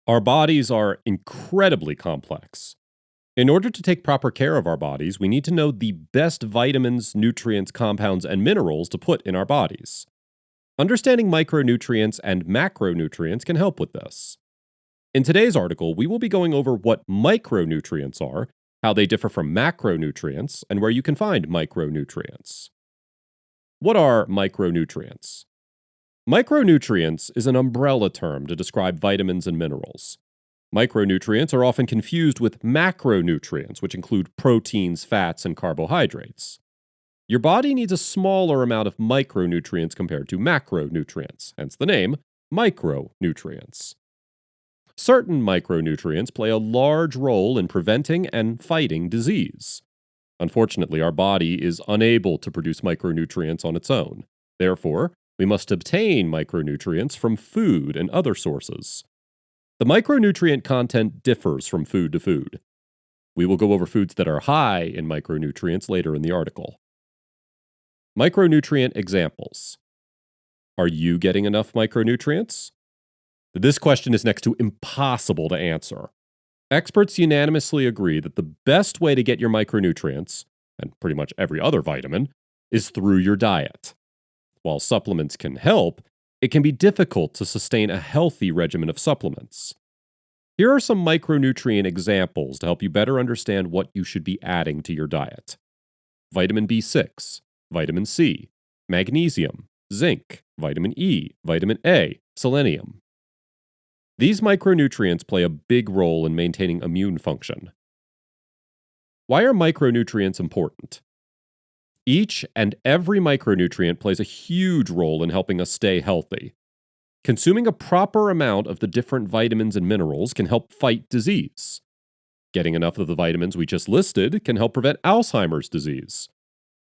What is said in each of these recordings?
Our bodies are incredibly complex. In order to take proper care of our bodies, we need to know the best vitamins, nutrients, compounds, and minerals to put in our bodies. Understanding micronutrients and macronutrients can help with this. In today's article, we will be going over what micronutrients are, how they differ from macronutrients, and where you can find micronutrients. What are micronutrients? Micronutrients is an umbrella term to describe vitamins and minerals. Micronutrients are often confused with macronutrients, which include proteins, fats, and carbohydrates. Your body needs a smaller amount of micronutrients compared to macronutrients, hence the name micronutrients. Certain micronutrients play a large role in preventing and fighting disease. Unfortunately, our body is unable to produce micronutrients on its own. Therefore, we must obtain micronutrients from food and other sources. The micronutrient content differs from food to food. We will go over foods that are high in micronutrients later in the article. Micronutrient examples. Are you getting enough micronutrients? This question is next to impossible to answer. Experts unanimously agree that the best way to get your micronutrients, and pretty much every other vitamin, is through your diet. While supplements can help, it can be difficult to sustain a healthy regimen of supplements. Here are some micronutrient examples to help you better understand what you should be adding to your diet. Vitamin B6, vitamin C, magnesium, zinc, vitamin E, vitamin A, selenium. These micronutrients play a big role in maintaining immune function. Why are micronutrients important? Each and every micronutrient plays a huge role in helping us stay healthy. Consuming a proper amount of the different vitamins and minerals can help fight disease. Getting enough of the vitamins we just listed can help prevent Alzheimer's disease.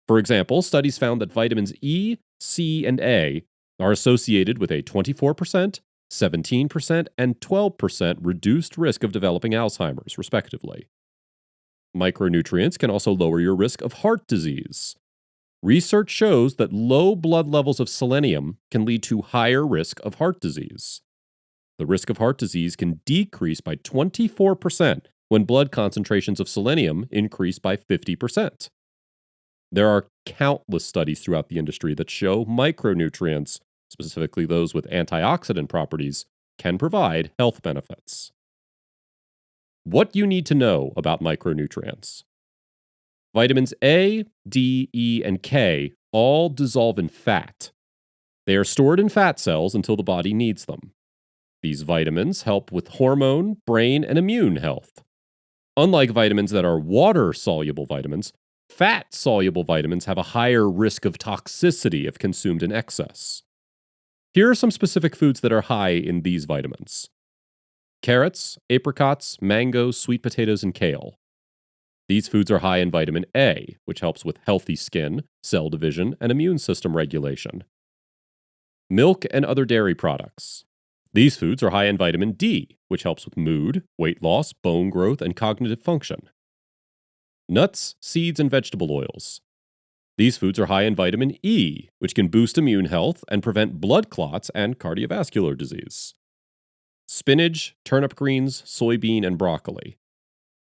For example, studies found that vitamins E, C, and A are associated with a 24%, 17%, and 12% reduced risk of developing Alzheimer's, respectively. Micronutrients can also lower your risk of heart disease. Research shows that low blood levels of selenium can lead to higher risk of heart disease. The risk of heart disease can decrease by 24% when blood concentrations of selenium increase by 50%. There are countless studies throughout the industry that show micronutrients, specifically those with antioxidant properties, can provide health benefits. What you need to know about micronutrients. Vitamins A, D, E, and K all dissolve in fat. They are stored in fat cells until the body needs them. These vitamins help with hormone, brain, and immune health. Unlike vitamins that are water-soluble vitamins, fat-soluble vitamins have a higher risk of toxicity if consumed in excess. Here are some specific foods that are high in these vitamins. Carrots, apricots, mangoes, sweet potatoes, and kale. These foods are high in vitamin A, which helps with healthy skin, cell division, and immune system regulation. Milk and other dairy products. These foods are high in vitamin D, which helps with mood, weight loss, bone growth, and cognitive function. Nuts, seeds, and vegetable oils. These foods are high in vitamin E, which can boost immune health and prevent blood clots and cardiovascular disease. Spinach, turnip greens, soybean, and broccoli.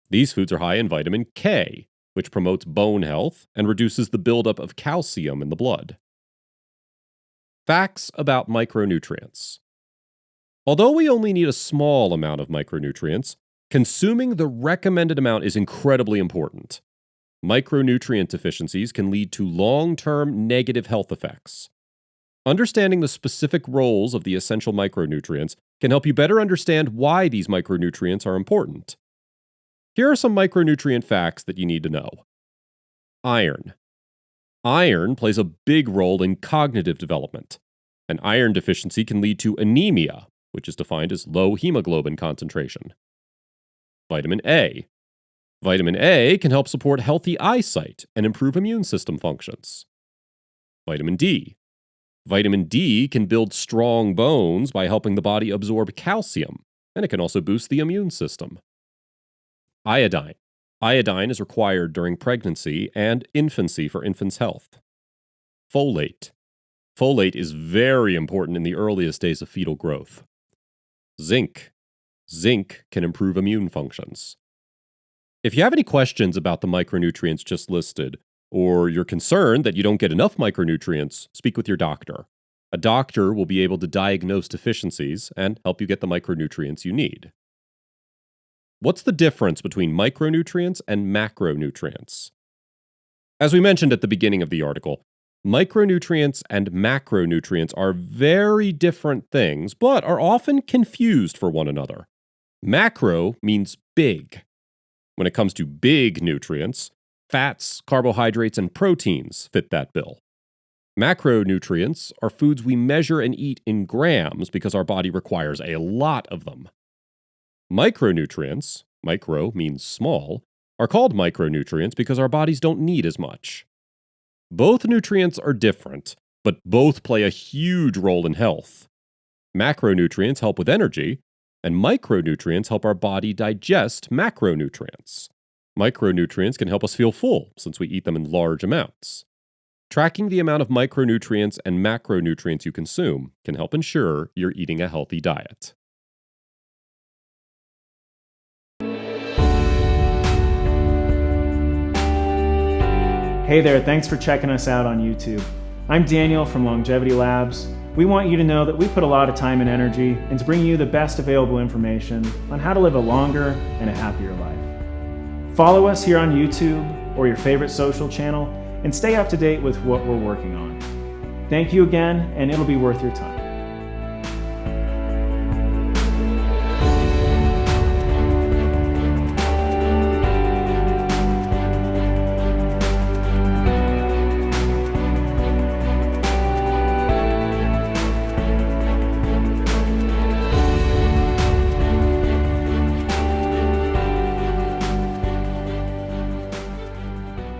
These foods are high in vitamin K, which promotes bone health and reduces the buildup of calcium in the blood. Facts about micronutrients. Although we only need a small amount of micronutrients, consuming the recommended amount is incredibly important. Micronutrient deficiencies can lead to long-term negative health effects. Understanding the specific roles of the essential micronutrients can help you better understand why these micronutrients are important. Here are some micronutrient facts that you need to know. Iron. Iron plays a big role in cognitive development. An iron deficiency can lead to anemia, which is defined as low hemoglobin concentration. Vitamin A. Vitamin A can help support healthy eyesight and improve immune system functions. Vitamin D. Vitamin D can build strong bones by helping the body absorb calcium, and it can also boost the immune system. Iodine. Iodine is required during pregnancy and infancy for infants' health. Folate. Folate is very important in the earliest days of fetal growth. Zinc. Zinc can improve immune functions. If you have any questions about the micronutrients just listed, or you're concerned that you don't get enough micronutrients, speak with your doctor. A doctor will be able to diagnose deficiencies and help you get the micronutrients you need. What's the difference between micronutrients and macronutrients? As we mentioned at the beginning of the article, micronutrients and macronutrients are very different things, but are often confused for one another. Macro means big. When it comes to big nutrients, fats, carbohydrates, and proteins fit that bill. Macronutrients are foods we measure and eat in grams because our body requires a lot of them. Micronutrients, micro means small, are called micronutrients because our bodies don't need as much. Both nutrients are different, but both play a huge role in health. Macronutrients help with energy, and micronutrients help our body digest macronutrients. Micronutrients can help us feel full since we eat them in large amounts. Tracking the amount of micronutrients and macronutrients you consume can help ensure you're eating a healthy diet. Hey there, thanks for checking us out on YouTube. I'm Daniel from Longevity Labs. We want you to know that we put a lot of time and energy into bringing you the best available information on how to live a longer and a happier life. Follow us here on YouTube or your favorite social channel and stay up to date with what we're working on. Thank you again, and it'll be worth your time.